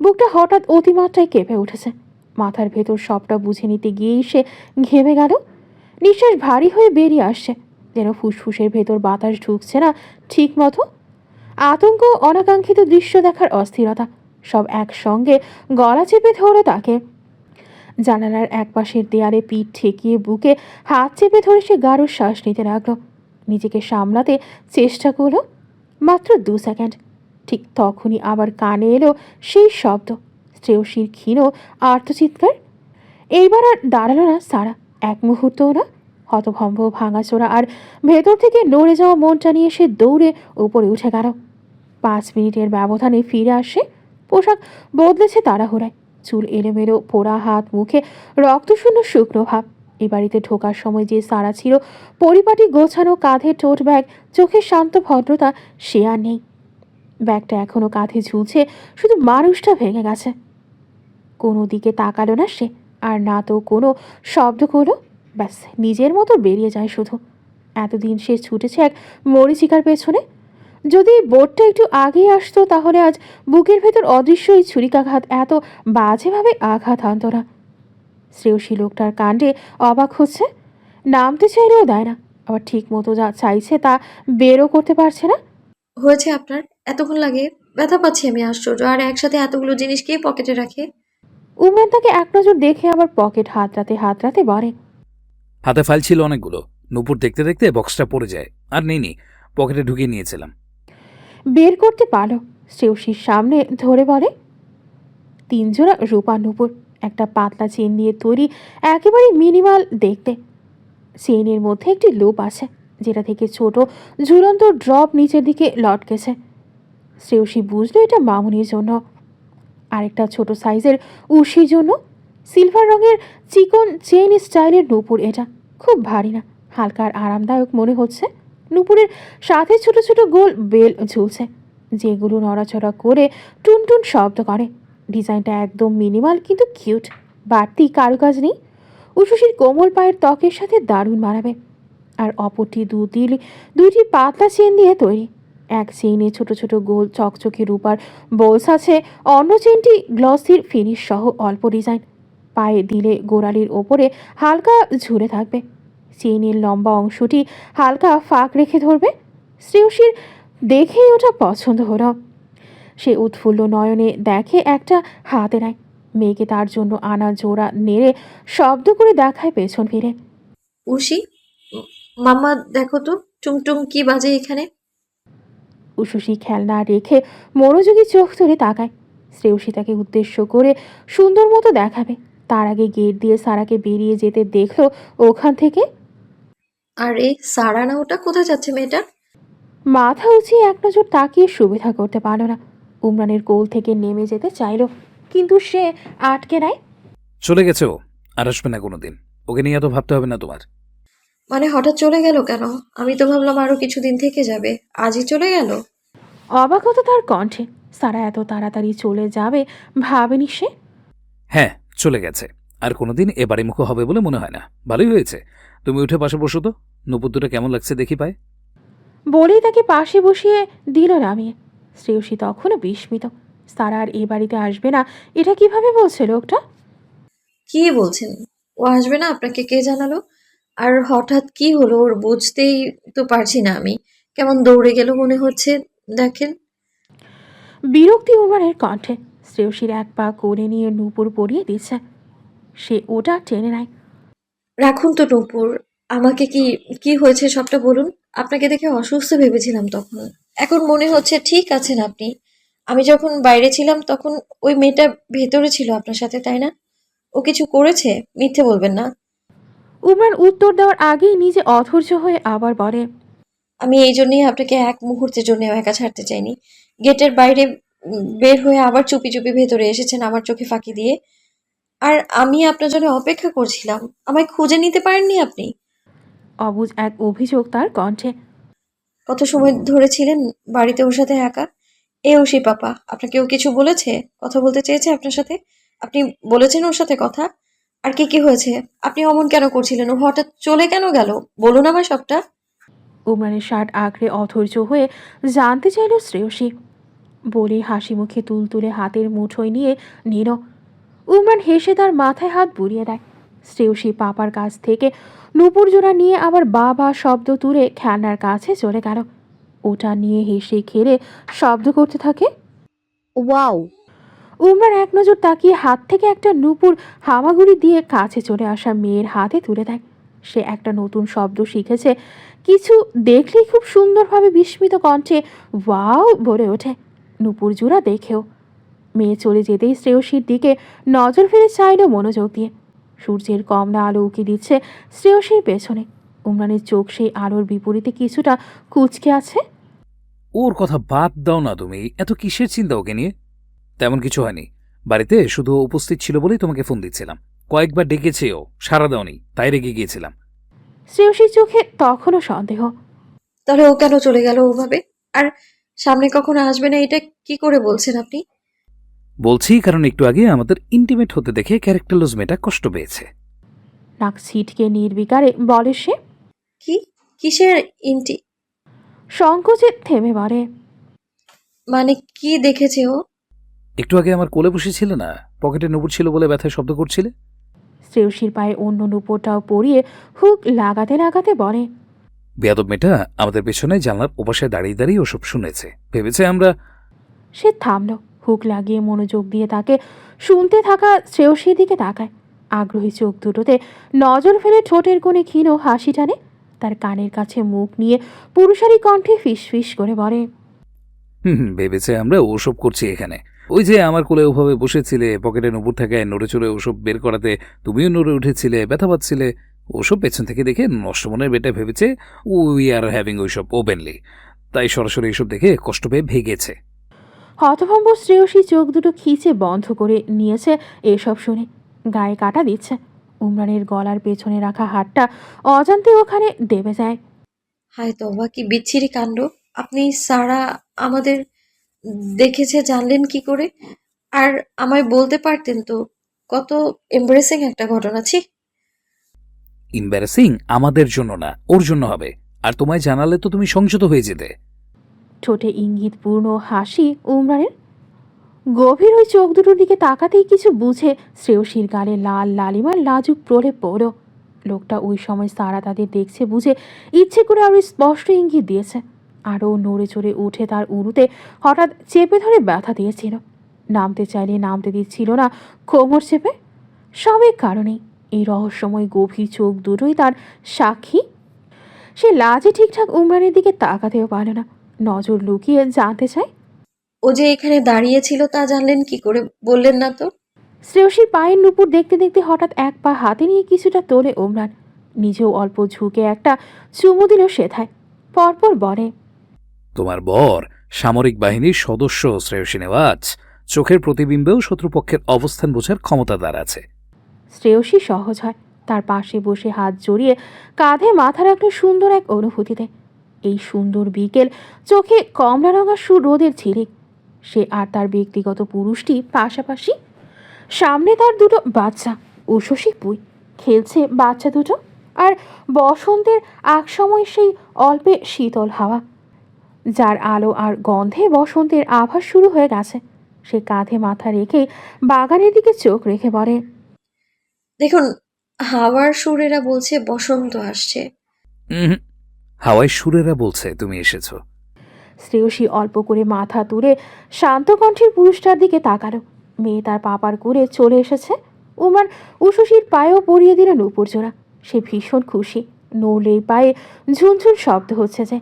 বুকটা হঠাৎ অতিমাত্রায় কেঁপে উঠেছে। মাথার ভেতর সবটা বুঝে নিতে গিয়েই সে ঘেমে গেল। নিঃশ্বাস ভারী হয়ে বেরিয়ে আসছে, যেন ফুসফুসের ভেতর বাতাস ঢুকছে না ঠিক মতো। আতঙ্ক, অনাকাঙ্ক্ষিত দৃশ্য দেখার অস্থিরতা সব একসঙ্গে গলা চেপে ধরো তাকে। জানালার একপাশের দেয়ালে পিঠ ঠেকিয়ে বুকে হাত চেপে ধরে সে গাঢ় শ্বাস নিতে লাগলো। নিজেকে সামলাতে চেষ্টা করলো। মাত্র 2 সেকেন্ড। ঠিক তখনই আবার কানে এলো সেই শব্দ, শ্রেয়সীর ক্ষীণ আর্তচিৎকার। এইবার আর দাঁড়ালো না সারা, এক মুহূর্তও না। হতভম্ব, ভাঙাচোরা আর ভেতর থেকে নড়ে যাওয়া মনটা নিয়ে সে দৌড়ে উপরে উঠে গেল। 5 মিনিটের ব্যবধানে ফিরে আসে। পোশাক বদলেছে তাড়াহুড়ায়, চুল এলোমেলো, পোড়া হাত, মুখে রক্তশূন্য শুকনো ভাব। এ বাড়িতে ঢোকার সময় যে সারা ছিল, পরিপাটি গোছানো, কাঁধে টোট ব্যাগ, চোখের শান্ত ভদ্রতা, সে আর নেই। ব্যাগটা এখনো কাঁধে ঝুলছে, শুধু মানুষটা ভেঙে গেছে। কোনো দিকে তাকালো না সে, আর না তো কোনো শব্দ করলো। ব্যাস নিজের মতো বেরিয়ে যায় শুধু। এতদিন সে ছুটেছে এক মরীচিকার পেছনে। যদি বোর্ডটা একটু আগেই আসতো, তাহলে আজ বুকের ভেতর অদৃশ্য এই ছুরিকাঘাত এত বাজেভাবে আঘাত আনত না। শ্রেয়সী লোকটার কাণ্ডে অবাক হচ্ছে। নামতে চাইলেও দেয় না, আবার ঠিক মতো যা চাইছে তা বেরও করতে পারছে না। হয়েছে আপনার? এতক্ষণ লাগে? ব্যথা পাচ্ছি আমি, আশ্চর্য। আর একসাথে এতগুলো জিনিস কে পকেটে রাখে? উমরান তাকে এক নজর দেখে আবার পকেট হাতড়াতে বলে, হাতে ফাইল ছিল অনেকগুলো। নূপুর দেখতে দেখতে বক্সটা পড়ে যায়, আর নেই, পকেটে ঢুকিয়ে নিয়েছিলাম। বের করতে পারলো। শ্রেয়সীর সামনে ধরে বলে, 3 জোড়া রূপা নূপুর, একটা পাতলা চেন দিয়ে তৈরি, একেবারে মিনিমাল দেখতে। চেইনের মধ্যে একটি লুপ আছে, যেটা থেকে ছোট ঝুলন্ত ড্রপ নিচের দিকে লটকেছে। শ্রেয়সী বুঝলো এটা মামুনির জন্য। আরেকটা ছোট সাইজের উর্ষির জন্য। সিলভার রঙের চিকন চেইন স্টাইলের নূপুর এটা। খুব ভারী না, হালকা আর আরামদায়ক মনে হচ্ছে। নূপুরের সাথে ছোট ছোট গোল বেল ঝুলছে, যেগুলো নড়াচড়া করে টুনটুন শব্দ করে। ডিজাইনটা একদম মিনিমাল কিন্তু কিউট, বাড়তি কারুকাজ নেই। উষসীর কোমল পায়ের ত্বকের সাথে দারুণ মানাবে। আর অপরটি দুইটি পাতলা চেন দিয়ে তৈরি। এক চেইনে ছোট ছোট গোল চকচকে রূপার বোলস আছে, অন্য চেইনটি গ্লসির ফিনিশ সহ অল্প ডিজাইন। পায়ে দিলে গোড়ালির ওপরে হালকা ঝুলে থাকবে। চেইনের লম্বা অংশটি হালকা ফাঁক রেখে ধরবে। শ্রেয়সীর দেখেই ওটা পছন্দ হলো। সে উৎফুল্ল নয়নে দেখে একটা হাতে নেয়। মেয়েকে তার জন্য আনা জোড়া নেড়ে শব্দ করে দেখায় পেছন ফিরে। উশি, মাম্মা দেখো তো, টুংটুং কি বাজে এখানে? উষসী খেলনা রেখে মনোযোগী চোখ তুলে তাকায়। শ্রেয়সী তাকে উদ্দেশ্য করে সুন্দর মতো দেখাবে, তার আগে গেট দিয়ে সারাকে বেরিয়ে যেতে দেখলো ওখান থেকে। আরে সারা না ওটা? কোথায় যাচ্ছে মেয়েটা? মাথা উঁচিয়ে এক নজর তাকিয়ে সুবিধা করতে পারল না। উমরানের কোল থেকে নেমে যেতে চাইল, কিন্তু সে আটকে নেয়। চলে গেছে ও, আর আসবে না কোনোদিন। ওকে নিয়ে এত ভাবতে হবে না তোমার। মানে হঠাৎ চলে গেল কেন? আমি তো ভাবলাম আরো কিছুদিন থেকে যাবে, আজই চলে গেল। অবাক হতো তার কণ্ঠে। সারা এত তাড়াতাড়ি চলে যাবে ভাবেনি সে। হ্যাঁ, চলে গেছে। আর কোনোদিন এ বাড়ি মুখো হবে বলে মনে হয় না। ভালোই হয়েছে, তুমি উঠে পাশে বসো তো। নূপুর দুটো কেমন লাগছে দেখি পায়। বলেই তাকে পাশে বসিয়ে দিল নামিয়ে। শ্রেয়সী তখনও বিস্মিত। সারা আর এ বাড়িতে আসবে না, এটা কিভাবে বলছে লোকটা? কি বলছেন? ও আসবে না আপনাকে কে জানালো? আর হঠাৎ কি হলো ওর বুঝতেই তো পারছি না আমি। কেমন দৌড়ে গেল মনে হচ্ছে, দেখেন। বিরক্তি উমানের কণ্ঠে। শ্রেয়সীর এক পা করে নিয়ে নূপুর পরিয়ে দিচ্ছে। সে ওটা টেনে নেয়। রাখুন তো নূপুর। আমাকে কি, কি হয়েছে সবটা বলুন। আপনাকে দেখে অসুস্থ ভেবেছিলাম তখন। এখন মনে হচ্ছে ঠিক আছেন আপনি। আমি যখন বাইরে ছিলাম তখন ওই মেয়েটা ভেতরে ছিল আপনার সাথে, তাই না? ও কিছু করেছে? মিথ্যে বলবেন না। উমরান উত্তর দেওয়ার আগেই নিজে অধৈর্য হয়ে আবার বলে, আমি এই জন্যই আপনাকে এক মুহূর্তের জন্য একা ছাড়তে চাইনি। গেটের বাইরে বের হয়ে আবার চুপি চুপি ভেতরে এসেছেন আমার চোখে ফাঁকি দিয়ে। আর আমি আপনার জন্য অপেক্ষা করছিলাম। আমায় খুঁজে নিতে পারেননি আপনি? অবুঝ এক অভিযোগ তার কণ্ঠে। কত সময় ধরে ছিলেন বাড়িতে ওর সাথে একা? এ ওসি পাপা, আপনাকে ও কিছু বলেছে? কথা বলতে চেয়েছে আপনার সাথে? আপনি বলেছেন ওর সাথে কথা? আর কি কি হয়েছে? আপনি অমন কেন করছিলেন? ও হঠাৎ চলে কেন গেল? বলুন আমায় সবটা। উমরানের শার্ট আঁকড়ে অধৈর্য হয়ে জানতে চাইল শ্রেয়সী। বলে হাসি মুখে তুলতুলে হাতের মুঠোয় নিয়ে নিল। উমরান হেসে তার মাথায় হাত বুলিয়ে দেয়। শ্রেয়সী পাপার কাছ থেকে নুপুর জোড়া নিয়ে আবার বাবা শব্দ তুলে খেলনার কাছে চলে গেল। ওটা নিয়ে হেসে খেলে শব্দ করতে থাকে। ওয়াও! উমরান এক নজর তাকিয়ে হাত থেকে একটা নুপুর হামাগুড়ি দিয়ে কাছে চলে আসা মেয়ের হাতে তুলে দেয়। সে একটা নতুন শব্দ শিখেছে, কিছু দেখলেই খুব সুন্দরভাবে বিস্মিত কণ্ঠে ওয়াও বলে ওঠে। নুপুর জোড়া দেখেও মেয়ে চলে যেতেই শ্রেয়সীর দিকে নজর ফেলে চাইল মনোযোগ দিয়ে। সূর্যের কমলা আলো উকি দিচ্ছে শ্রেয়সীর পেছনে। উমরানের চোখ সেই আলোর বিপরীতে কিছুটা কুঁচকে আছে। ওর কথা বাদ দাও না, তুমি এত কিসের চিন্তা ওকে নিয়ে? তেমন কিছু হয়নি। বাড়িতে শুধু ও উপস্থিত ছিল বলেই তোমাকে ফোন দিচ্ছিলাম। কয়েকবার ডেকেছেও, সাড়া দাওনি, তাই রেগে গিয়েছিলাম। শ্রেয়সীর চোখে তখনও সন্দেহ। তাহলে ও কেন চলে গেল ওভাবে? আর সামনে কখনো আসবে না এটা কি করে বলছেন আপনি? বলছি কারণ একটু আগে আমাদের ইন্টিমেট হতে দেখে ক্যারেক্টারলস মেয়েটা কষ্ট পেয়েছে। নাক ছিটকে নির্বিকারে বলে সে। কি? কিসের ইন্টি? সংকোচে থেমে বলে। মানে কি দেখেছে ও? একটু আগে আমার কোলে বসেছিলে না, পকেটে নুপুর ছিল বলে ব্যথায় শব্দ করছিলে। শ্রেয়সীর পায়ে অন্য নুপুরটাও পরিয়ে হুক লাগাতে লাগাতে বলে। বেয়াদব মেয়েটা আমাদের পেছনে জানলার ওপাশে দাঁড়িয়ে দাঁড়িয়ে ওসব শুনেছে, ভেবেছে আমরা। সে থামল। হুক লাগিয়ে মনোযোগ দিয়ে তাকে শুনতে থাকা শ্রেয়সীর দিকে তাকায়। আগ্রহী চোখ দুটোতে নজর ফেলে ঠোঁটের কোণে ক্ষীণ হাসি টানে। তার কানের কাছে মুখ নিয়ে পুরুষালী কণ্ঠে ফিস ফিস করে বলে। ভেবেছে আমরা ওসব করছি এখানে। ওই যে আমার কোলে ওভাবে বসেছিলে, পকেটে নুপুর থাকায় নড়ে চড়ে ওসব বের করাতে তুমিও নড়ে উঠেছিলে, ব্যথা পাচ্ছিলে। ওসব পেছন থেকে দেখে নষ্ট মনের বেটা ভেবেছে উই আর হ্যাভিং ওইসব ওপেনলি, তাই সরাসরি এসব দেখে কষ্ট পেয়ে ভেগেছে। হতভম্ব শ্রেয়সী চোখ দুটো খিচে বন্ধ করে নিয়েছে এসব শুনে। গায়ে কাটা দিচ্ছে। উমরানের গলার পেছনে রাখা হাতটা অজান্তে ওখানে দেবে যায়। হায় তবা, কি বিচ্ছিরি কাণ্ড! আপনি সারা আমাদের দেখেছে জানলেন কি করে? আর আমায় বলতে পারতেন তো। কত এম্বারেসিং একটা ঘটনা! ছি। ইম্বারেসিং আমাদের জন্য না, ওর জন্য হবে। আর তোমায় জানালে তো তুমি সংযত হয়ে যেতে। ঠোঁটে ইঙ্গিতপূর্ণ হাসি উমরানের। গভীর ওই চোখ দুটোর দিকে তাকাতেই কিছু বুঝে শ্রেয়সীর গালে লাল লালিমার লাজুক প্রলেপ পড়ল। লোকটা ওই সময় সারা তাদের দেখছে বুঝে ইচ্ছে করে আরো স্পষ্ট ইঙ্গিত দিয়েছে। আরও নড়ে চড়ে উঠে তার উরুতে হঠাৎ চেপে ধরে ব্যথা দিয়েছিল। নামতে চাইলে নামতে দিচ্ছিল না কোমর চেপে। সবের কারণেই এই রহস্যময় গভীর চোখ দুটোই তার সাক্ষী। সে লাজে ঠিকঠাক উমরানের দিকে তাকাতেও পারে না। নজর লুকিয়ে জানতে চায়। ও যে এখানে দাঁড়িয়ে ছিল তা জানলেন কি করে? বললেন না তো। শ্রেয়সীর পায়ের নুপুর দেখতে দেখতে হঠাৎ এক পা হাতে নিয়ে কিছুটা তোলে ওমরান। নিজেও অল্প ঝুঁকে একটা চুমু দিল সেথায়। পরপর বলে। তোমার বর সামরিক বাহিনীর সদস্য শ্রেয়সী নেওয়াজ, চোখের প্রতিবিম্বেও শত্রুপক্ষের অবস্থান বোঝার ক্ষমতা তার আছে। শ্রেয়সী সহজ হয়। তার পাশে বসে হাত জড়িয়ে কাঁধে মাথা রাখলে সুন্দর এক অনুভূতিতে। এই সুন্দর বিকেল, চোখে কমলা রঙা রোদের ঝিলিক। সে আর তার ব্যক্তিগত পুরুষটি পাশাপাশি। সামনে তার দুটো বাচ্চা, উষসী পুই খেলছে বাচ্চা দুটো। আর বসন্তের একসময় সেই অল্পে শীতল হাওয়া, যার আলো আর গন্ধে বসন্তের আভাস শুরু হয়ে গেছে। সে কাঁধে মাথা রেখে বাগানের দিকে চোখ রেখে বলে। দেখুন, হাওয়ার সুরেরা বলছে বসন্ত আসছে। হাওয়ায় সুরেরা বলছে তুমি এসেছ। শ্রেয়সী অল্প করে মাথা তুলে শান্ত কণ্ঠের পুরুষটার দিকে তাকালো। মেয়ে তার পাপার করে চলে এসেছে। উমান উষসীর পায়েও পরিয়ে দিল নুপুর জোড়া। সে ভীষণ খুশি। নৌলেই পায়ে ঝুনঝুন শব্দ হচ্ছে যে।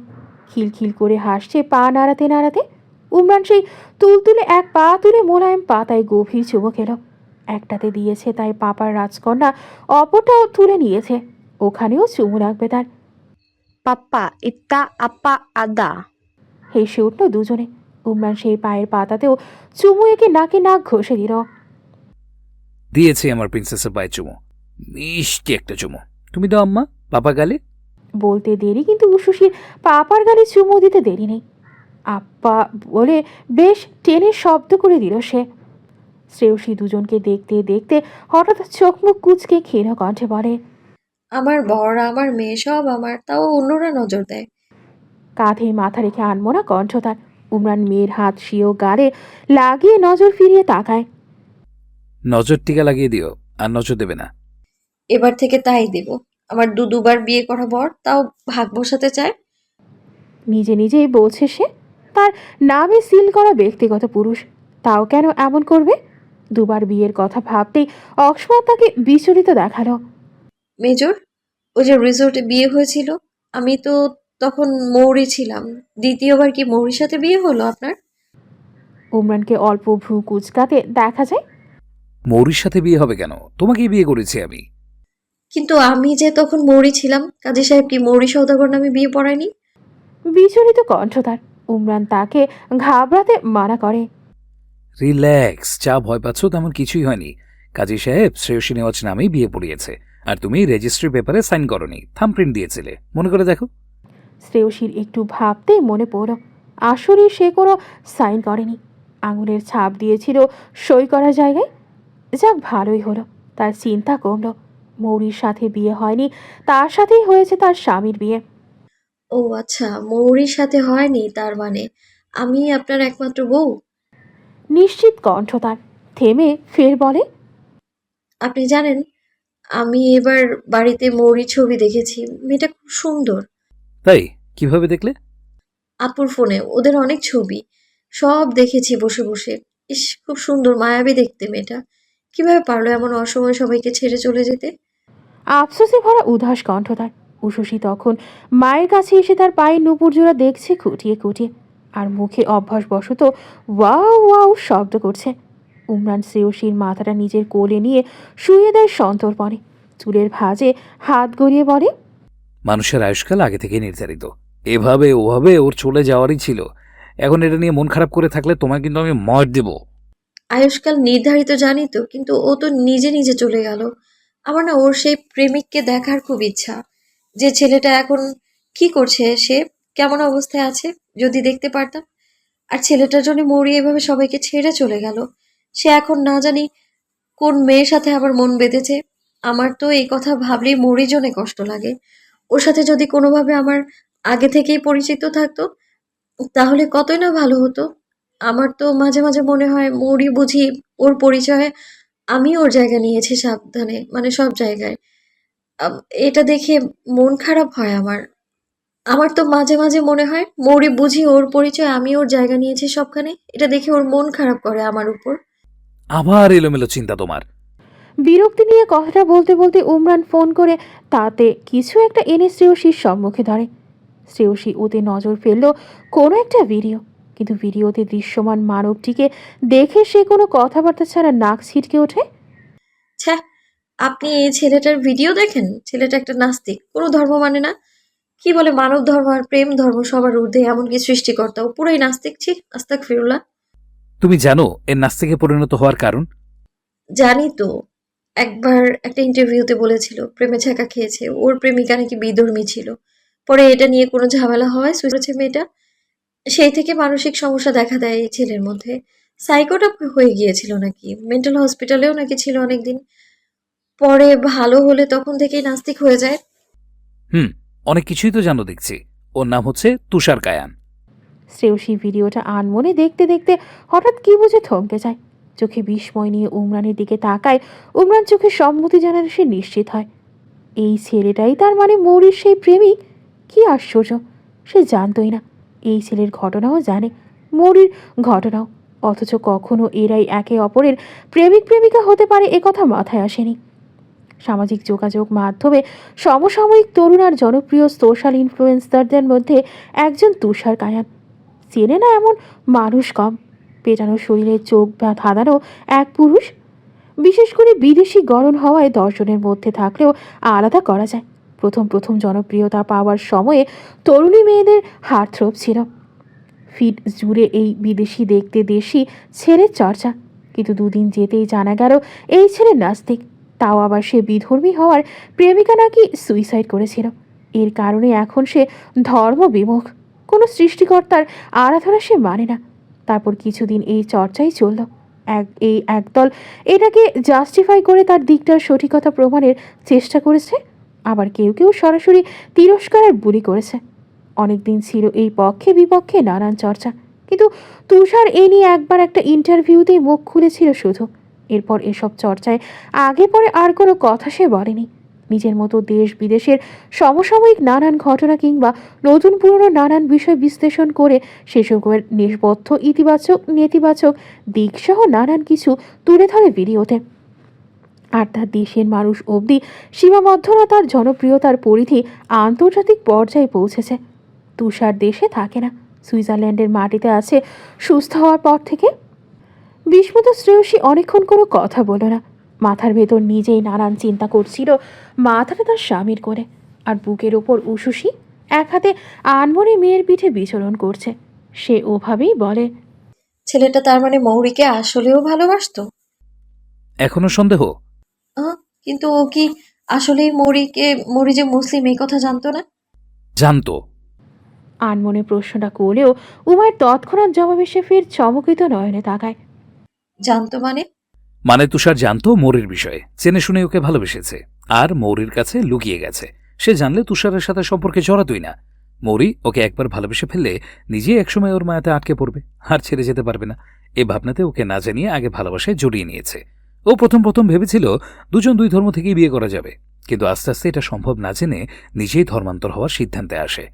খিলখিল করে হাসছে পা নাড়াতে নাড়াতে। উমরান সেই তুলতুলে এক পা তুলে মোলায়েম পাতায় গভীর চুমো খেল। একটাতে দিয়েছে তাই পাপার রাজকন্যা, অপরটাও তুলে নিয়েছে। ওখানেও চুমু লাগবে তার। পাপ্পা ইত্তা আপা আদা। হেসে উঠল দুজনে। উমরান সেই পায়ের পাতাতেও চুমু এঁকে নাকে নাক ঘষে দিল। দিয়েছি আমার প্রিন্সেসের পায়ে চুমো, মিষ্টি একটা চুমো। তুমি দাও আম্মা, পাপা গালে। বলতে দেরি, কিন্তু উষসীর পাপার গালে চুমু দিতে দেরি নেই। আপ্পা বলে বেশ টেনে শব্দ করে দিল সে। শ্রেয়সী দুজনকে দেখতে দেখতে হঠাৎ চোখ মুখ কুচকে ক্ষীণ কণ্ঠে বলে। আমার বর, আমার মেয়ে সব আমার, তাও অন্যরা নজর দেয়। কাঁধে মাথা রেখে আনমনা কণ্ঠ তার। উমরান মেয়ের হাত স্বীয় গালে লাগিয়ে নজর ফিরিয়ে তাকায়। নজর টিকা লাগিয়ে দিও, আর নজর দেবে না। এবার থেকে তাই দেব। আমার দুবার বিয়ে করা বর তাও ভাগ বসাতে চায়। নিজে নিজেই বলছে সে। তার নামে সিল করা ব্যক্তিগত পুরুষ, তাও কেন এমন করবে? দুবার বিয়ের কথা ভাবতেই অকস্মাৎ তাকে বিচলিত দেখালো। মেজর, ওই যে রিসোর্টে বিয়ে হয়েছিল, আমি তো তখন মৌরি ছিলাম। দ্বিতীয়বার কি মৌরির সাথে বিয়ে হলো আপনার? উমরানকে অল্প ভ্রু কুচকাতে দেখা যায়। মৌরির সাথে বিয়ে হবে কেন? তোমাকেই বিয়ে করেছি আমি। কিন্তু আমি যে তখন মৌরি ছিলাম, কাজী সাহেব কি মৌরি সওদাগর নামে বিয়ে পড়ায়নি? বিচলিত কণ্ঠ তার। উমরান তাকে ঘাবড়াতে মানা করে। রিল্যাক্স, যা ভয় পাচ্ছ তেমন কিছুই হয়নি। কাজী সাহেব শ্রেয়সী নেওয়াজ নামেই বিয়ে পড়িয়েছে, আর তুমি রেজিস্ট্রি পেপারে সাইন করনি, থাম্বপ্রিন্ট দিয়েছিলে, মনে করে দেখো। শ্রেয়সীর একটু ভাবতেই মনে পড়ল, আসলে সে কোনো সাইন করেনি, আঙুলের ছাপ দিয়েছিল সই করার জায়গায়। যাক, ভালোই হলো, তার চিন্তা কমল। মৌরির সাথে বিয়ে হয়নি, তার সাথেই হয়েছে তার স্বামীর বিয়ে। ও আচ্ছা, মৌরির সাথে হয়নি, তার মানে আমি আপনার একমাত্র বউ। নিশ্চিত কণ্ঠ তার। থেমে ফের বলে, আপনি জানেন, আমি এবার বাড়িতে মৌরির ছবি দেখেছি। মেয়েটা খুব সুন্দর। তাই? কিভাবে দেখলে? আপুর ফোনে ওদের অনেক ছবি, সব দেখেছি বসে বসে। ইস, খুব সুন্দর, মায়াবী দেখতে মেয়েটা। কিভাবে পারলো এমন অসময়ে সবাইকে ছেড়ে চলে যেতে? আফসোসে ভরা উদাস কণ্ঠ তার। উষসী তখন মায়ের কাছে এসে তার পায়ের নুপুর জোড়া দেখছে খুঁটিয়ে খুঁটিয়ে, আর মুখে অভ্যাসবশত ওয়াও ওয়াও শব্দ করছে। উমরান শ্রেয়সীর মাথাটা নিজের কোলে নিয়ে শুয়ে দেয় সন্তর্পণে, চুলের ভাঁজে হাত গড়িয়ে বলে, মানুষের আয়ুষ্কাল আগে থেকে নির্ধারিত, এভাবে ওভাবে ওর চলে যাওয়ারই ছিল। এখন এটা নিয়ে মন খারাপ করে থাকলে তোমায় কিন্তু আমি মর দেব। আয়ুষ্কাল নির্ধারিত জানি তো, কিন্তু ও তো নিজে নিজে চলে গেল। আমার না ওর সেই প্রেমিককে দেখার খুব ইচ্ছা। যে ছেলেটা এখন কি করছে, সে কেমন অবস্থায় আছে, যদি দেখতে পারতাম। আর ছেলেটার জন্য মৌরি এভাবে সবাইকে ছেড়ে চলে গেল। সে এখন না জানি কোন মেয়ের সাথে আবার মন বেঁধেছে। আমার তো এই কথা ভাবলেই মৌরির জন্য কষ্ট লাগে। ওর সাথে যদি কোনোভাবে আমার আগে থেকেই পরিচিত থাকতো, তাহলে কতই না ভালো হতো। আমার তো মাঝে মাঝে মনে হয় মৌরি বুঝি ওর পরিচয়ে আমি ওর জায়গা নিয়েছি সাবধানে, মানে সব জায়গায়। আম, এটা দেখে মন খারাপ হয় আমার। আমার তো মাঝে মাঝে মনে হয় মৌরি বুঝি ওর পরিচয় আমি ওর জায়গা নিয়েছি সবখানে। এটা দেখে ওর মন খারাপ করে আমার উপর। আবার এলোমেলো চিন্তা তোমার। বিরক্তি নিয়ে কথাটা বলতে বলতে উমরান ফোন করে তাতে কিছু একটা এনে শ্রেয়সীর সম্মুখে ধরে। শ্রেয়সী ওতে নজর ফেলল কোনো একটা ভিডিও, কিন্তু ভিডিওতে দৃশ্যমান মানবটিকে দেখে সে কোনো কথাবার্তা ছাড়া নাক ছিটকে ওঠে। ছ্যা, আপনি এই ছেলেটার ভিডিও দেখেন? ছেলেটা একটা নাস্তিক, কোনো ধর্ম মানে না। কি বলে মানব ধর্ম আর প্রেম ধর্ম সবার ঊর্ধ্বে, এমনকি সৃষ্টিকর্তা, ও পুরাই নাস্তিক। ছি, আস্তাগফিরুল্লাহ। তুমি জানো এর নাস্তিকে পরিণত হওয়ার কারণ? জানি তো, একবার একটা ইন্টারভিউতে বলেছিল প্রেমে ছ্যাঁকা খেয়েছে, ওর প্রেমিকা নাকি বিধর্মী ছিল। পরে এটা নিয়ে কোনো ঝামেলা হয়, সুইচ করেছে মেয়েটা। সেই থেকে মানসিক সমস্যা দেখা দেয় এই ছেলের মধ্যে। সাইকোটা হয়ে গিয়েছিল নাকি, মেন্টাল হসপিটালেও নাকি ছিল অনেকদিন। পরে ভালো হলে তখন থেকেই নাস্তিক হয়ে যায়। হুম, অনেক কিছুই তো জানো দেখছি। ওর নাম হচ্ছে তুষার কায়ান। শ্রেয়সী ভিডিওটা আনমনে দেখতে দেখতে হঠাৎ কি বুঝে থমকে যায়। চোখে বিস্ময় নিয়ে উমরানের দিকে তাকায়। উমরান চোখে সম্মতি জানানো সে নিশ্চিত হয়। এই ছেলেটাই তার মানে মৌরির সেই প্রেমিক। কি আশ্চর্য, সে জানতই না। এই ছেলের ঘটনাও জানে, মৌরির ঘটনাও, অথচ কখনো এরাই একে অপরের প্রেমিক প্রেমিকা হতে পারে এ কথা মাথায় আসেনি। সামাজিক যোগাযোগ মাধ্যমে সমসাময়িক তরুণ আর জনপ্রিয় সোশ্যাল ইনফ্লুয়েন্সারদের মধ্যে একজন তুষার কায়ান। চেনে না এমন মানুষ কম। পেটানো শরীরে চোখ বা ধাঁধানো এক পুরুষ, বিশেষ করে বিদেশি গড়ন হওয়ায় দর্শনের মধ্যে থাকলেও আলাদা করা যায়। প্রথম প্রথম জনপ্রিয়তা পাওয়ার সময়ে তরুণী মেয়েদের হার্টথ্রোব ছিল। ফিড জুড়ে এই বিদেশি দেখতে দেশি ছেলের চর্চা, কিন্তু দুদিন যেতেই জানা গেল এই ছেলে নাস্তিক। তাও আবার সে বিধর্মী হওয়ার প্রেমিকা নাকি সুইসাইড করেছিল। এর কারণে এখন সে ধর্ম বিমুখ, কোনো সৃষ্টিকর্তার আরাধনা সে মানে না। তারপর কিছুদিন এই চর্চাই চলল। একদল এটাকে জাস্টিফাই করে তার দিকটার সঠিকতা প্রমাণের চেষ্টা করেছে, আবার কেউ কেউ সরাসরি তিরস্কার আর বুলি করেছে। অনেকদিন ছিল এই পক্ষে বিপক্ষে নানান চর্চা, কিন্তু তুষার এ নিয়ে একবার একটা ইন্টারভিউতেই মুখ খুলেছিল শুধু। এরপর এসব চর্চায় আগে পরে আর কোনো কথা সে বলেনি। নিজের মতো দেশ বিদেশের সমসাময়িক নানান ঘটনা কিংবা নতুন পুরনো নানান বিষয় বিশ্লেষণ করে সেসবের নিষ্পত্তি ইতিবাচক নেতিবাচক দিকসহ নানান কিছু তুলে ধরে ভিডিওতে। আর তার দেশের মানুষ অবধি সীমাবদ্ধ না, তার জনপ্রিয়তার পরিধি আন্তর্জাতিক পর্যায়ে পৌঁছেছে। তুষার দেশে থাকে না, সুইজারল্যান্ডের মাটিতে আছে সুস্থ হওয়ার পর থেকে। বিস্মিত শ্রেয়সী অনেকক্ষণ কোনো কথা বলল না। মাথার ভেতর নিজেই নানান চিন্তা করছিল মাথাটা তার স্বামীর করে, আর বুকের ওপর উশুসি এক হাতে আনমনে মেয়ের পিঠে বিচরণ করছে। সে ওভাবেই বলে, ছেলেটা তার মানে মৌরিকে আসলেও ভালোবাসতো? এখনো সন্দেহ? আহ, কিন্তু ও কি আসলেই মৌরি যে মুসলিম এই কথা জানতো না? জানতো। আনমনে প্রশ্নটা করলেও উমায়ের তৎক্ষণাৎ জবাবে সে ফের চমকিত নয়নে তাকায়। জানতো মানে? মানে তুষার জানতো মৌরির বিষয়ে, জেনে শুনে ওকে ভালোবেসেছে আর মৌরির কাছে লুকিয়ে গেছে। সে জানলে তুষারের সাথে সম্পর্কে জড়াতই না। মৌরি ওকে একবার ভালোবেসে ফেললে নিজে একসময় ওর মায়াতে আটকে পড়বে, আর ছেড়ে যেতে পারবে না। এ ভাবনাতে ওকে না জানিয়ে আগে ভালোবাসায় জড়িয়ে নিয়েছে। ও প্রথম প্রথম ভেবেছিল দুজন দুই ধর্ম থেকেই বিয়ে করা যাবে, কিন্তু আস্তে আস্তে এটা সম্ভব না জেনে নিজেই ধর্মান্তর হওয়ার সিদ্ধান্তে আসে।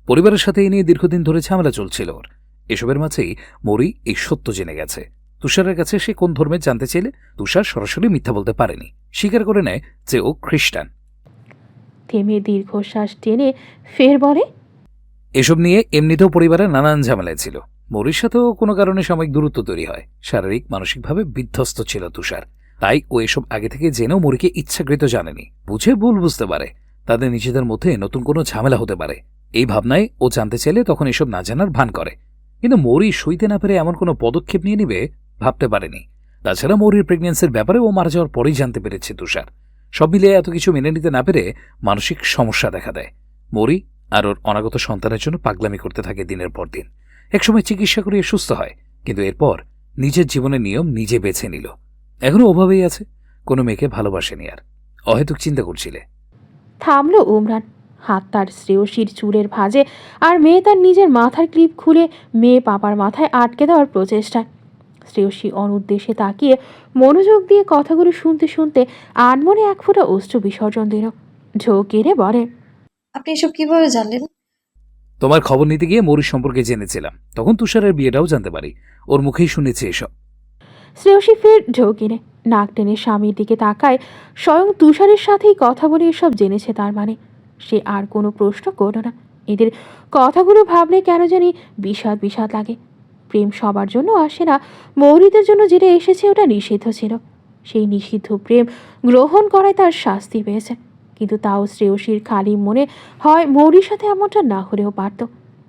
পরিবারের সাথে এ নিয়ে দীর্ঘদিন ধরে ঝামেলা চলছিল ওর। এসবের মাঝেই মৌরি এই সত্য জেনে গেছে। তুষারের কাছে সে কোন ধর্মের জানতে চাইলে তুষার সরাসরি মিথ্যা বলতে পারেনি, স্বীকার করে নেয় যে ও খ্রিস্টান। থেমে দীর্ঘশ্বাস টেনে ফের বলে, এসব নিয়ে এমনিতেও পরিবারের নানান ঝামেলায় ছিল। মৌরির সাথেও কোনো কারণে সাময়িক দূরত্ব তৈরি হয়। শারীরিক মানসিকভাবে বিধ্বস্ত ছিল তুষার, তাই ও এসব আগে থেকে জেনেও মৌরিকে ইচ্ছাকৃত জানেনি। বুঝে ভুল বুঝতে পারে তাদের নিজেদের মধ্যে নতুন কোনো ঝামেলা হতে পারে। এই ভাবনায় ও জানতে চাইলে তখন এসব না জানার ভান করে, কিন্তু মৌরি সইতে না পেরে এমন কোনো পদক্ষেপ নিয়ে নিবে ভাবতে পারেনি। তাছাড়া মৌরির প্রেগন্যান্সির ব্যাপারে ও মারা যাওয়ার পরেই জানতে পেরেছে তুষার। সব মিলিয়ে এত কিছু মেনে নিতে না পেরে মানসিক সমস্যা দেখা দেয়। মৌরি আর ওর অনাগত সন্তানের জন্য পাগলামি করতে থাকে দিনের পর দিন। একসময় চিকিৎসা করিয়ে সুস্থ হয়, কিন্তু এরপর নিজের জীবনের নিয়ম নিজে বেছে নিল। এখনো ওভাবেই আছে, কোনো মেয়েকে ভালোবাসেনি আর। অহেতুক চিন্তা করছিলে। থামল উমরান। হাত তার শ্রেয়সীর চুলের ভাঁজে, আর মেয়ে তার নিজের মাথার ক্লিপ খুলে মেয়ে পাপার মাথায় আটকে দেওয়ার প্রচেষ্টায়। শ্রেয়সী অনুদ্দেশে তাকিয়ে মনোযোগ দিয়ে কথাগুলো শুনতে শুনতে আনমনে এক ফোঁটা অশ্রু বিসর্জন দিল। ঝোঁক গেড়ে বলে, আপনি এসব কিভাবে জানলেন? তোমার খবর নিতে গিয়ে মৌরির সম্পর্কে জেনেছিলাম, তখন তুষারের বিয়েটাও জানতে পারি। ওর মুখেই শুনেছি এসব। শ্রেয়সী ফের ঝোঁক গেড়ে নাক টেনে স্বামীর দিকে তাকায়। স্বয়ং তুষারের সাথেই কথা বলে এসব জেনেছে তার মানে। সে আর কোনো প্রশ্ন করল না। এদের কথাগুলো ভাবলে কেন জানি বিষাদ বিষাদ লাগে। প্রেম সবার জন্য আসে না, মৌরিদের জন্য যেটা এসেছে ওটা নিষিদ্ধ ছিল। সেই নিষিদ্ধ প্রেম গ্রহণ করায় তার শাস্তি পেয়েছে। কিন্তু তাও শ্রেয়সীর খালি মনে হয় মৌরির সাথে এমনটা না হলেও পারত।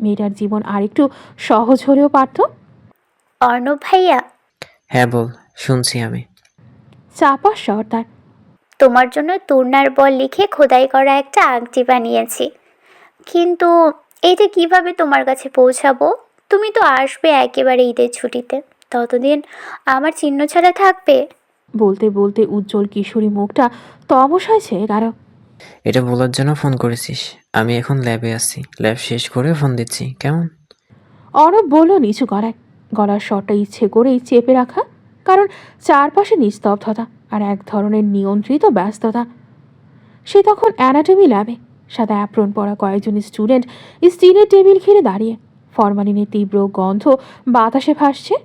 মেয়েটার জীবন আরেকটু সহজ হলেও পারত। অর্ণব ভাইয়া, হ্যাঁ বল, শুনছি আমি। চাপা সর্দার, তোমার জন্য তুর্নার বল লিখে খোদাই করা একটা আংটি বানিয়েছি, কিন্তু এটা কিভাবে তোমার কাছে পৌঁছাবো? তুমি তো আসবে একেবারে ঈদের ছুটিতে, ততদিন আমার চিহ্ন ছাড়া থাকবে। বলতে বলতে উজ্জ্বল কিশোরী মুখটা তমসায় ছেয়ে গেল। এটা বলার জন্য ফোন করেছিস? আমি এখন ল্যাবে আছি, ল্যাব শেষ করে ফোন দিচ্ছি, কেমন? অর্ণব বলল নিচু গলায়, গলার স্বরটা ইচ্ছে করেই চেপে রাখা, কারণ চারপাশে নিস্তব্ধতা আর এক ধরনের নিয়ন্ত্রিত ব্যস্ততা। সে তখন অ্যানাটমি ল্যাবে, সাদা অ্যাপ্রন পরা কয়েকজন স্টুডেন্ট স্টিলের টেবিল ঘিরে দাঁড়িয়ে। ফরমালিনের তীব্র গন্ধ বাতাসে ভাসছে,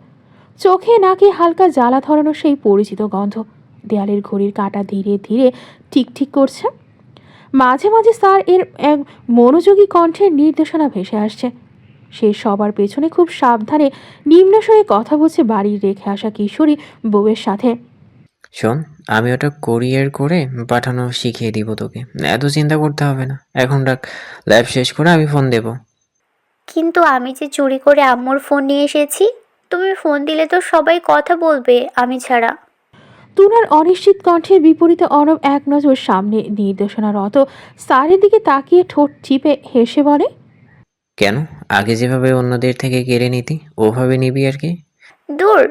চোখে নাকে হালকা জ্বালা ধরানো সেই পরিচিত গন্ধ। দেয়ালের ঘড়ির কাঁটা ধীরে ধীরে ঠিকঠিক করছে। মাঝে মাঝে স্যার এর এক মনোযোগী কণ্ঠের নির্দেশনা ভেসে আসছে। সে সবার পেছনে খুব সাবধানে নিম্নস্বরে কথা বলছে বাড়ির রেখে আসা কিশোরী বউয়ের সাথে। শোন, আমি ওটা কোরিয়ার করে পাঠানো শিখিয়ে দিব তোকে, এত চিন্তা করতে হবে না। এখন রাখ, ল্যাব শেষ করে আমি ফোন দেব। কিন্তু আমি যে চুরি করে আম্মুর ফোন নিয়ে এসেছি, তুমি ফোন দিলে তো সবাই কথা বলবে আমি ছাড়া। তুনার অনিশ্চিত কণ্ঠের বিপরীতে অর্ণব এক নজর সামনে নির্দেশনারত স্যারের দিকে তাকিয়ে ঠোঁট চিপে হেসে বলে, কেন, আগে যেভাবে অন্যদের থেকে কেড়ে নিতি ওভাবে নিবি আর কি? দূর,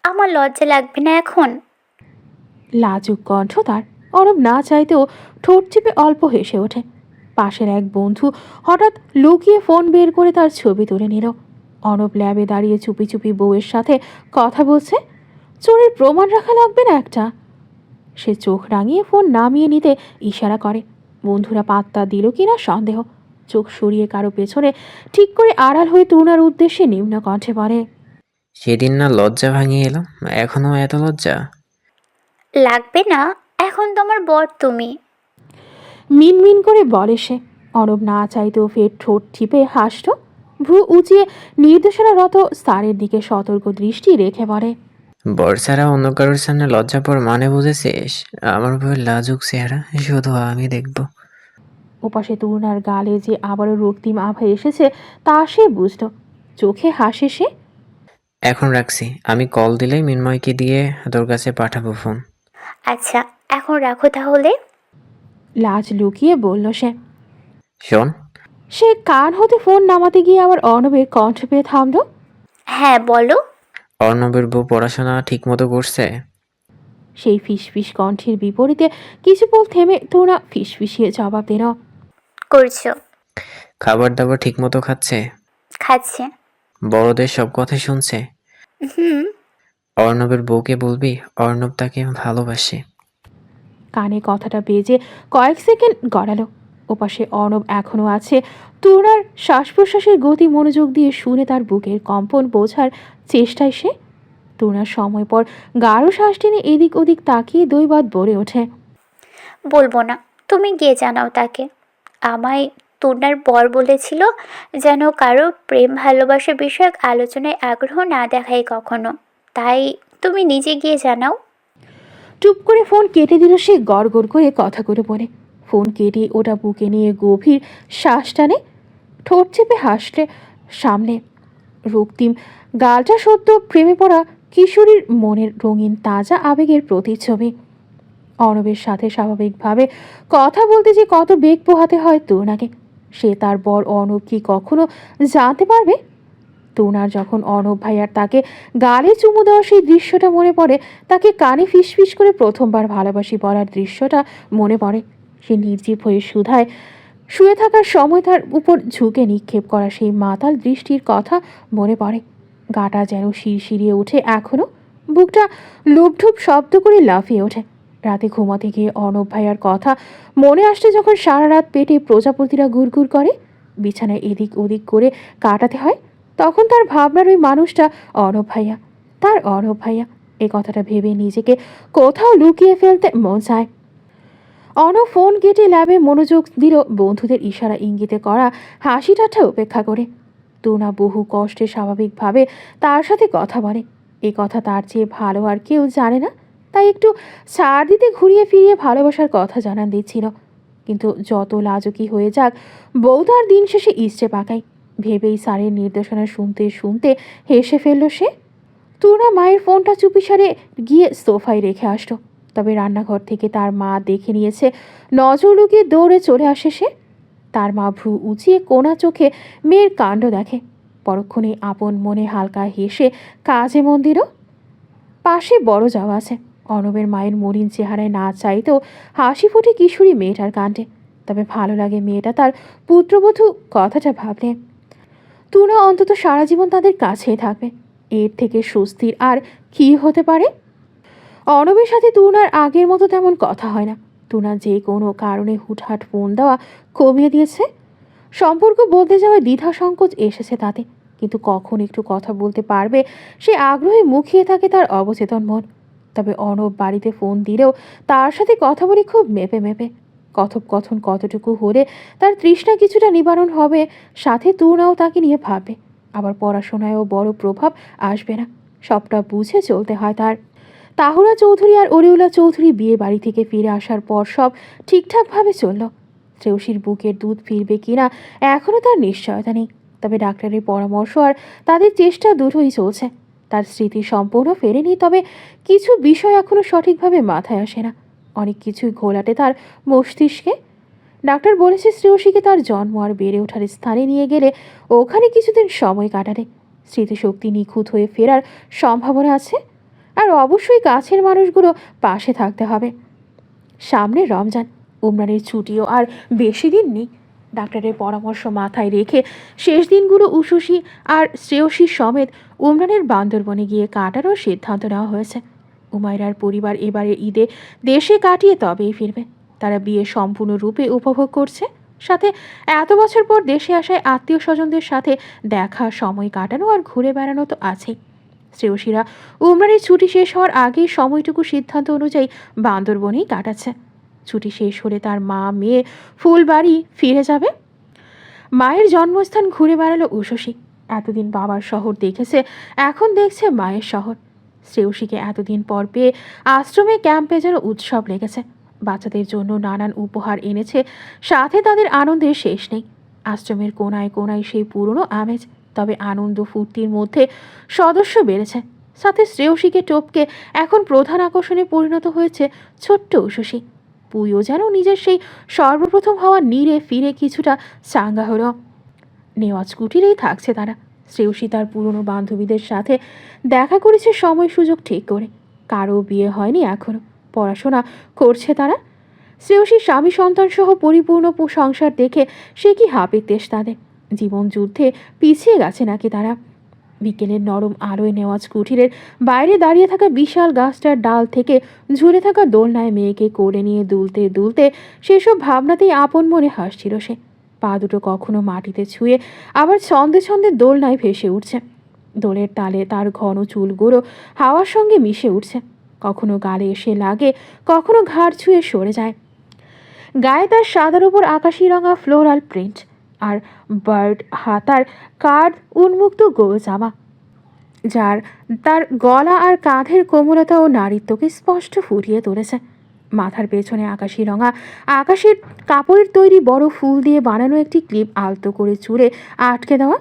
আমার লজ্জা লাগবে না এখন? লাজুক কণ্ঠ তার। অর্ণব না চাইতেও ঠোঁট চিপে অল্প হেসে ওঠে। পাশের এক বন্ধু হঠাৎ লুকিয়ে ফোন বের করে তার ছবি তুলে নিল। অর্ণব ল্যাবে দাঁড়িয়ে চুপি চুপি বউয়ের সাথে কথা বলছে। চোরের প্রমাণ রাখা লাগবে না একটা? সে চোখ রাঙিয়ে ফোন নামিয়ে নিতে ইশারা করে। বন্ধুরা পাত্তা দিল কিনা সন্দেহ। চোখ সরিয়ে কারো পেছনে ঠিক করে আড়াল হয়ে তরুণার উদ্দেশ্যে নিম্ন কণ্ঠে বলে, সেদিন না লজ্জা ভাঙিয়ে এলো, এখনো এত লজ্জা? লাগবে না, এখন তোমার বর তুমি। মিনমিন করে বলে সে। অর্ণব না চাইতেও ফের ঠোঁট টিপে হাসল। ভ্রু উঁচিয়ে নির্দেশনারত স্যারের দিকে সতর্ক দৃষ্টি রেখে বলে, বর ছাড়া অন্য কারোর সামনে লজ্জা পর মানে বুঝেছিস? আমার বউয়ের লাজুক চেহারা শুধু আমি দেখব। ওপাশে তরুণার গালে যে আবারও রক্তিম আভা এসেছে তা সে বুঝল। চোখে হাসে সে। এখন রাখছি, আমি কল দিলেই মিনময়কে দিয়ে তোর কাছে পাঠাবো ফোন। আচ্ছা, এখন রাখো তাহলে। লাজ লুকিয়ে বলল সে। শোন, সে কান হতে ফোন নামাতে গিয়ে আবার অর্ণবের কণ্ঠ পেয়ে থামল। হ্যাঁ বলো। অর্ণবের বউ পড়াশোনা ঠিক মতো করছে? সেই ফিসফিস কণ্ঠের বিপরীতে কিছুপল থেমে তরুণা ফিসফিসিয়ে জবাব দিল, করছো। খাবার দাবার ঠিক মতো খাচ্ছে? খাচ্ছে। বড়দের সব কথা শুনছে? হুম। অর্ণবের বউকে বলবি অর্ণব তাকে ভালোবাসে। কানে কথাটা বেজে কয়েক সেকেন্ড গড়ালো। ওপাশে অর্ণব এখনও আছে। তরুণার শ্বাস প্রশ্বাসের গতি মনোযোগ দিয়ে শুনে তার বুকের কম্পন বোঝার চেষ্টায় সে। তরুণার সময় পর গাঢ় শ্বাস টেনে এদিক ওদিক তাকিয়ে দৈবাত বলে ওঠে, বলবো না, তুমি গিয়ে জানাও তাকে। আমায় তুর্নার বর বলেছিল যেন কারো প্রেম ভালোবাসা বিষয়ক আলোচনায় আগ্রহ না দেখায় কখনো। তাই তুমি নিজে গিয়ে জানাও। চুপ করে ফোন কেটে দিল সে গড় করে কথা করে বলে। ফোন কেটে ওটা বুকে নিয়ে গভীর শ্বাস টানে। ঠোঁট চেপে হাসলে সামনে। রক্তিম গালটা সদ্য প্রেমে পড়া কিশোরীর মনের রঙিন তাজা আবেগের প্রতিচ্ছবি। অর্ণবের সাথে স্বাভাবিকভাবে কথা বলতে যে কত বেগ পোহাতে হয় তরুণাকে, সে তার বর অর্ণব কি কখনো জানতে পারবে? তরুণার যখন অর্ণব ভাইয়ার তাকে গালে চুমু দেওয়া সেই দৃশ্যটা মনে পড়ে, তাকে কানে ফিসফিস করে প্রথমবার ভালোবাসি বলার দৃশ্যটা মনে পড়ে, সে নির্জীব হয়ে সুধায় শুয়ে থাকার সময় তার উপর ঝুঁকে নিক্ষেপ করা সেই মাতাল দৃষ্টির কথা মনে পড়ে। গাটা যেন শিরশিরিয়ে ওঠে এখনো। বুকটা লুপঢুপ শব্দ করে লাফিয়ে ওঠে। রাতে ঘুমাতে গিয়ে অর্ণব ভাইয়ার কথা মনে আসছে যখন সারা রাত পেটে প্রজাপতিরা ঘুরঘুর করে, বিছানায় এদিক ওদিক করে কাটাতে হয়, তখন তার ভাবনার ওই মানুষটা অর্ণব ভাইয়া, তার অর্ণব ভাইয়া। এ কথাটা ভেবে নিজেকে কোথাও লুকিয়ে ফেলতে মন চায়। অর্ণব ফোন কেটে ল্যাবে মনোযোগ দিল বন্ধুদের ইশারা ইঙ্গিতে করা হাসি ঠাট্টা উপেক্ষা করে। তরুণা বহু কষ্টে স্বাভাবিকভাবে তার সাথে কথা বলে। এ কথা তার চেয়ে ভালো আর কেউ জানে না, তাই একটু ছাড় দিতে ঘুরিয়ে ফিরিয়ে ভালোবাসার কথা জানান দিচ্ছিল। কিন্তু যত লাজুকি হয়ে যাক, বউ তার দিন শেষে ইচ্ছে পাকায় ভেবেই স্যারের নির্দেশনা শুনতে শুনতে হেসে ফেলল সে। তরুণা মায়ের ফোনটা চুপিসারে গিয়ে সোফায় রেখে আসলো। তবে রান্নাঘর থেকে তার মা দেখে নিয়েছে। নজর লুকিয়ে দৌড়ে চলে আসে সে। তার মা ভ্রু উঁচিয়ে কোনা চোখে মেয়ের কাণ্ড দেখে। পরক্ষণে আপন মনে হালকা হেসে কাজে মন দিল। পাশে বড় যাওয়া আছে। অর্ণবের মায়ের মলিন চেহারায় না চাইতেও হাসি ফোটে কিশোরী মেয়েটার কাণ্ডে। তবে ভালো লাগে মেয়েটা তার পুত্রবধূ কথাটা ভাবলে। তরুণা অন্তত সারা জীবন তাদের কাছেই থাকবে, এর থেকে স্বস্তির আর কি হতে পারে? অর্ণবের সাথে তরুণার আগের মতো তেমন কথা হয় না। তরুণা যে কোনো কারণে হুটহাট ফোন দেওয়া কমিয়ে দিয়েছে। সম্পর্ক বদলে যাওয়ায় দ্বিধা সংকোচ এসেছে তাতে, কিন্তু কখন একটু কথা বলতে পারবে সে আগ্রহে মুখিয়ে থাকে তার অবচেতন মন। তবে অর্ণব বাড়িতে ফোন দিলেও তার সাথে কথা বলে খুব মেপে মেপে। কথোপকথন কতটুকু হলে তার তৃষ্ণা কিছুটা নিবারণ হবে, সাথে তরুণাও তাকে নিয়ে ভাববে। আবার পড়াশোনায়ও বড় প্রভাব আসবে না, সবটা বুঝে চলতে হয় তার। তাহুরা চৌধুরী আর অরিউলা চৌধুরী বিয়ে বাড়ি থেকে ফিরে আসার পর সব ঠিকঠাকভাবে চলল। শ্রেয়সীর বুকের দুধ ফিরবে কিনা এখনও তার নিশ্চয়তা নেই, তবে ডাক্তারের পরামর্শ আর তাদের চেষ্টা দুটোই চলছে। তার স্মৃতি সম্পূর্ণ ফেরেনি, তবে কিছু বিষয় এখনও সঠিকভাবে মাথায় আসে না। অনেক কিছুই ঘোলাটে তার মস্তিষ্কে। ডাক্তার বলেছে শ্রেয়সীকে তার জন্ম আর বেড়ে ওঠার স্থানে নিয়ে গেলে ওখানে কিছুদিন সময় কাটালে স্মৃতিশক্তি নিখুঁত হয়ে ফেরার সম্ভাবনা আছে। আর অবশ্যই কাছের মানুষগুলো পাশে থাকতে হবে। সামনে রমজান, উমরানের ছুটিও আর বেশি দিন নেই। ডাক্তারের পরামর্শ মাথায় রেখে শেষ দিনগুলো উশুসী আর শ্রেয়সী সমেত উমরানের বান্দরবনে গিয়ে কাটারও সিদ্ধান্ত নেওয়া হয়েছে। উমাইরার পরিবার এবারে ঈদে দেশে কাটিয়ে তবেই ফিরবে। তারা বিয়ে সম্পূর্ণরূপে উপভোগ করছে, সাথে এত বছর পর দেশে আসায় আত্মীয় স্বজনদের সাথে দেখা, সময় কাটানো আর ঘুরে বেড়ানো তো আছেই। শ্রেয়সীরা উমরানের ছুটি শেষ হওয়ার আগেই সময়টুকু সিদ্ধান্ত অনুযায়ী বান্দরবনেই কাটাচ্ছে। ছুটি শেষ হলে তার মা মেয়ে ফুলবাড়ি ফিরে যাবে। মায়ের জন্মস্থান ঘুরে বেড়ালো উষসী। এতদিন বাবার শহর দেখেছে, এখন দেখছে মায়ের শহর। শ্রেয়সীকে এতদিন পর পেয়ে আশ্রমে ক্যাম্পে যেন উৎসব লেগেছে। বাচ্চাদের জন্য নানান উপহার এনেছে, সাথে তাদের আনন্দের শেষ নেই। আশ্রমের কোনায় কোনায় সেই পুরনো আমেজ, তবে আনন্দ ফুর্তির মধ্যে সদস্য বেড়েছে। সাথে শ্রেয়সীকে টপকে এখন প্রধান আকর্ষণে পরিণত হয়েছে ছোট্ট উষসী। পুইও যেন নিজের সেই সর্বপ্রথম হওয়া নীরে ফিরে কিছুটা চাঙ্গা হলো। নেওয়াজ কুটিরেই থাকছে তারা। শ্রেয়সী তার পুরনো বান্ধবীদের সাথে দেখা করেছে সময় সুযোগ ঠিক করে। কারও বিয়ে হয়নি এখনও, পড়াশোনা করছে তারা। শ্রেয়সীর স্বামী সন্তান সহ পরিপূর্ণ সংসার দেখে সে কি হাপের দেশ তাদের। জীবন যুদ্ধে পিছিয়ে গেছে নাকি তারা? বিকেলের নরম আলোয় নেওয়াজ কুঠিরের বাইরে দাঁড়িয়ে থাকা বিশাল গাছটার ডাল থেকে ঝুলে থাকা দোলনায় মেয়েকে কোলে নিয়ে দুলতে দুলতে সেসব ভাবনাতেই আপন মনে হাসছিল সে। পা দুটো কখনো মাটিতে ছুঁয়ে আবার ছন্দে ছন্দে দোলনায় ভেসে উঠছে। দোলের তালে তার ঘন চুলগুলো হাওয়ার সঙ্গে মিশে উঠছে, কখনো গালে এসে লাগে, কখনো ঘাড় ছুঁয়ে সরে যায়। গায়ে তার সাদার উপর আকাশি রঙা ফ্লোরাল প্রিন্ট আর বার্ড হাতার কার্ড উন্মুক্ত গোল জামা, যার তার গলা আর কাঁধের কোমলতা ও নারীত্বকে স্পষ্ট ফুটিয়ে তুলেছে। মাথার পেছনে আকাশি রঙা আকাশের কাপড়ের তৈরি বড় ফুল দিয়ে বানানো একটি ক্লিপ আলতো করে চুলে আটকে দেওয়া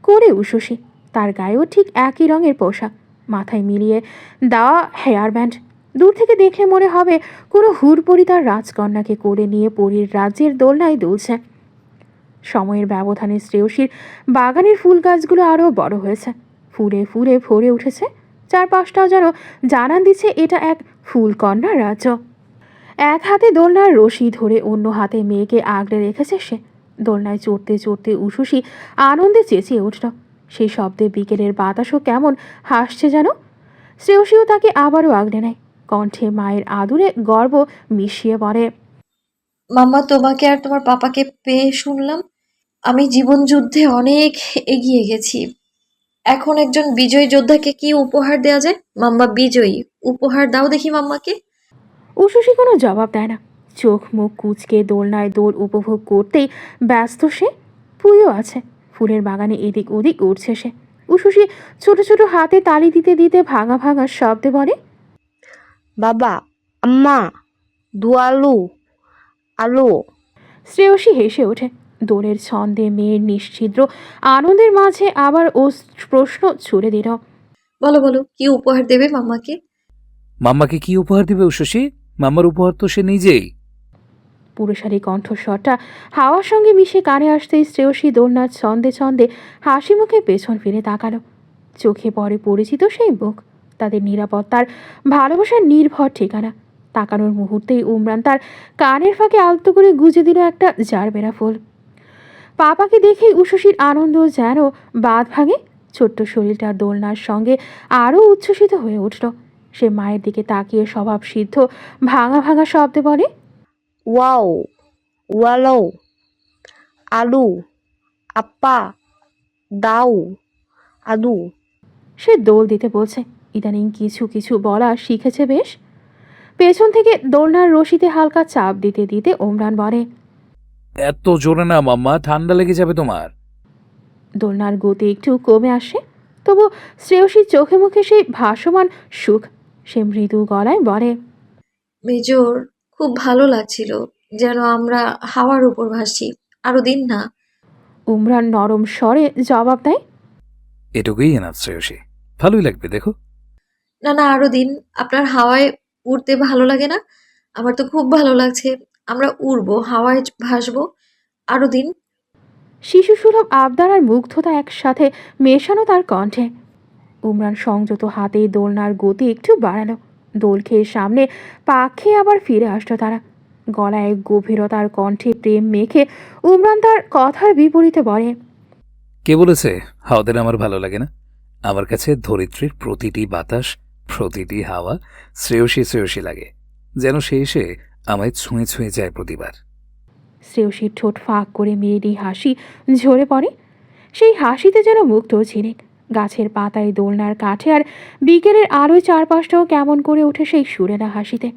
করে উষসী। তার গায়েও ঠিক একই রঙের পোশাক, মাথায় মিলিয়ে দেওয়া হেয়ার ব্যান্ড। দূর থেকে দেখলে মনে হবে কোনো হুড়পরি তার রাজকন্যাকে কোলে নিয়ে পরীর রাজ্যের দোলনায় দুলছে। সময়ের ব্যবধানে শ্রেয়সীর বাগানের ফুল গাছগুলো আরও বড় হয়েছে, ফুলে ফুলে ভরে উঠেছে। চারপাশটাও যেন জানান দিচ্ছে এটা এক ফুলকন্যার রাজ্য। এক হাতে দোলনার রশি ধরে অন্য হাতে মেয়েকে আগলে রেখেছে সে। দোলনায় চড়তে চড়তে উষসী আনন্দে চেঁচিয়ে উঠল। সেই শব্দে বিকেলের বাতাসও কেমন হাসছে যেন। শ্রেয়সীও তাকে আবারও আগলে নেয়, কণ্ঠে মায়ের আদুরে গর্ব মিশিয়ে বলে, মাম্মা, তোমাকে আর তোমার পাপাকে পেয়ে শুনলাম আমি জীবন যুদ্ধে অনেক এগিয়ে গেছি। এখন একজন বিজয়ী যোদ্ধাকে কি উপহার দেওয়া যায়? মাম্মা বিজয়ী, উপহার দাও দেখি মাম্মাকে। উষসী কোনো জবাব দেয় না, চোখ মুখ কুঁচকে দোলনায় দোল উপভোগ করতেই ব্যস্ত সে। পুইও আছে, ফুলের বাগানে এদিক ওদিক উঠছে সে। উষসী ছোট ছোট হাতে তালি দিতে দিতে ভাঙা ভাঙা শব্দে বলে, বাবা, আম্মা, দুয়ালু, আলু। শ্রেয়সী হেসে ওঠে। দোলের ছন্দে মেয়ের নিশ্ছিদ্র আনন্দের মাঝে আবার ও প্রশ্ন ছুড়ে দিল, বলো বলো, কি উপহার দেবে মাম্মাকে? মাম্মাকে কি উপহার দিবে উষসী? মাম্মার উপহার তো সে নিজেই। পুরুষালী কণ্ঠস্বরটা হাওয়ার সঙ্গে মিশে কানে আসতেই শ্রেয়সী দোলনার ছন্দে ছন্দে হাসি মুখে পেছন ফিরে তাকালো। চোখে পড়ে পরিচিত সেই মুখ, তাদের নিরাপত্তার ভালোবাসার নির্ভর ঠিকানা। তাকানোর মুহূর্তেই উমরান তার কানের ফাঁকে আলতো করে গুজে দিল একটা জারবেরা ফুল। পাপাকে দেখেই উষসীর আনন্দ যেন বাঁধ ভাঙে। ছোট্ট শরীরটা দোলনার সঙ্গে আরও উচ্ছ্বসিত হয়ে উঠল। সে মায়ের দিকে তাকিয়ে স্বভাব সিদ্ধ ভাঙা ভাঙা শব্দে বলে, ওয়াও, ওয়ালো, আলু, আপা, দাউ, আদু। সে দোল দিতে বলছে। ইদানিং কিছু কিছু বলা শিখেছে বেশ। পেছন থেকে দোলনার রশিতে হালকা চাপ দিতে দিতে ওমরান বলে, এত জোরে না মাম্মা, ঠান্ডা লেগে যাবে তোমার। দোলনার গতি একটু কমে আসে, তবু শ্রেয়সীর চোখে মুখে সেই ভাসমান সুখ। সে মৃদু গলায় বলে, মেজর, খুব ভালো লাগছিল, যেন আমরা হাওয়ার উপর ভাসছি। আরো দিন না। উমরান নরম স্বরে জবাব দেয়, এটুকুই এনাফ শ্রেয়সী, ভালোই লাগবে দেখো। না না, আরো দিন। আপনার হাওয়ায় উড়তে ভালো লাগে না? আমার তো খুব ভালো লাগছে। আমরা উড়বো, হাওয়ায় ভাসবো। আরো দিন। শিশুসুলভ আবদার আর মুগ্ধতা একসাথে মেশানো তার কণ্ঠে। উমরান সংযত হাতে দোলনার গতি একটু বাড়ালো। দোল খেয়ে সামনে পা খেয়ে আবার ফিরে আসলো তারা। গলায় গভীরতার কণ্ঠে প্রেম মেখে উমরান তার কথার বিপরীতে বলে, কে বলেছে হাওয়াদের আমার ভালো লাগে না? আমার কাছে ধরিত্রীর প্রতিটি বাতাস, প্রতিটি হাওয়া শ্রেয়সী শ্রেয়সী লাগে, যেন সে এসে আমায় ছুঁয়ে ছুঁয়ে যায় প্রতিবার। শ্রেয়সীর ঠোঁট ফাঁক করে মেয়েটি হাসি ঝরে পড়ে। সেই হাসিতে যেন মুক্ত ঝিনিক, গাছের পাতায় দোলনার কাঠে আর বিকেলের আলোয় চারপাশটাও কেমন করে ওঠে সেই সুরেলা হাসিতে।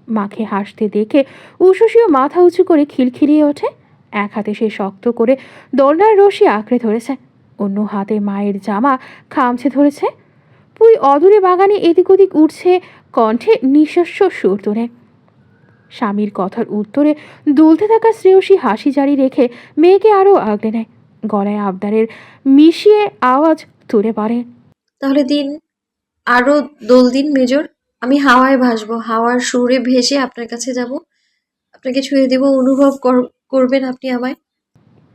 মাকে হাসতে দেখে উষসীয় মাথা উঁচু করে খিলখিলিয়ে ওঠে। এক হাতে সে শক্ত করে দোলনার রশি আঁকড়ে ধরেছে, অন্য হাতে মায়ের জামা খামছে ধরেছে। পুই অদূরে বাগানে এদিক ওদিক উঠছে, কণ্ঠে নিঃশস্য সুর তোলে। স্বামীর কথার উত্তরে দুলতে থাকা শ্রেয়সী হাসি জারি রেখে মেয়েকে আরও আগলে নেয়, গলায় আবদারের মিশিয়ে আওয়াজ তুলে পড়ে, তাহলে দিন, আরো দোল দিন মেজর। আমি হাওয়ায় ভাসবো, হাওয়ার সুরে ভেসে আপনার কাছে যাব, আপনাকে ছুঁয়ে দেব, অনুভব করবেন আপনি আমায়।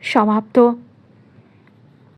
সমাপ্ত।